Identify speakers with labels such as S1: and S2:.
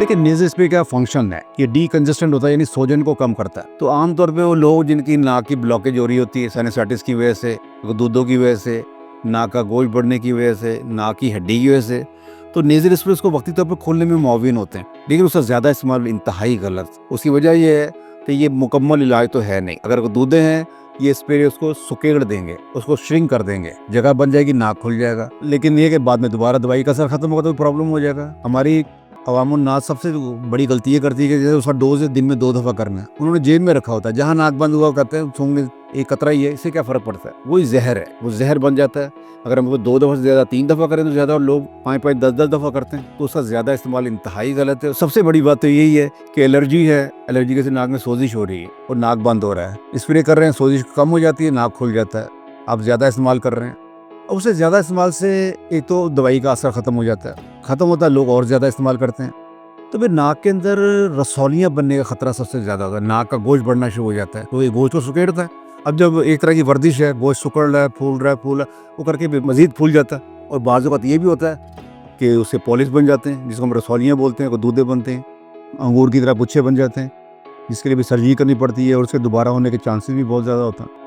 S1: देखिए nasal spray का function है, ये डीकंजेस्टेंट होता है, यानी सोजन को कम करता है। तो आमतौर पे वो लोग जिनकी नाक की ब्लॉकेज हो रही होती है साइनसाइटिस की वजह से, दूधों की वजह से, नाक का गोश्त बढ़ने की वजह से, नाक की हड्डी की वजह से, तो नेज़ल स्प्रे उसको वक्ती तौर पर खोलने में मुआविन होते हैं, लेकिन उसका ज़्यादा इस्तेमाल इंतहाई गलत। उसकी वजह ये है कि ये मुकम्मल इलाज तो है नहीं। अगर दूधे हैं, ये स्प्रे उसको सुकेड़ देंगे, उसको श्रिंक कर देंगे, जगह बन जाएगी, नाक खुल जाएगा। लेकिन ये कि बाद में दोबारा दवाई का असर खत्म होगा तो प्रॉब्लम हो जाएगा। हमारी अवामुन्नास सबसे बड़ी गलती ये करती है कि जैसे उसका डोज दिन में 2 दफ़ा करना है, उन्होंने जेब में रखा होता है, जहाँ नाक बंद हुआ कहते हैं सूंघने एक कतरा ही है, इससे क्या फ़र्क पड़ता है। वही जहर है, वो जहर बन जाता है। अगर हम वो 2 दफ़ा से ज़्यादा 3 दफ़ा करें तो ज़्यादा, और लोग 5-5 10-10 दफ़ा करते हैं, तो उसका ज़्यादा इस्तेमाल इंतहाई गलत है। सबसे बड़ी बात तो यही है कि एलर्जी है, एलर्जी की वजह से नाक में सोजिश हो रही है और नाक बंद हो रहा है। स्प्रे कर रहे हैं, सोजिश कम हो जाती है, नाक खुल जाता है। आप ज़्यादा इस्तेमाल कर रहे हैं, और उससे ज़्यादा इस्तेमाल से एक तो दवाई का असर ख़त्म हो जाता है, ख़त्म होता है, लोग और ज़्यादा इस्तेमाल करते हैं, तो फिर नाक के अंदर रसौलियाँ बनने का खतरा सबसे ज़्यादा होता है। नाक का गोश्त बढ़ना शुरू हो जाता है, तो ये गोश्त को सुकेड़ता है। अब जब एक तरह की वर्जिश है, गोश्त सिकुड़ रहा है, फूल रहा है, वो करके भी मज़ीद फूल जाता है। और बाज़ औक़ात ये भी होता है कि उससे पॉलिश बन जाते हैं, जिसको हम रसौलियाँ बोलते हैं, को दूधे बनते हैं, अंगूर की तरह गुच्छे बन जाते हैं, जिसके लिए भी सर्जरी करनी पड़ती है और उसके दोबारा होने के चांसेस भी बहुत ज़्यादा होता हैं।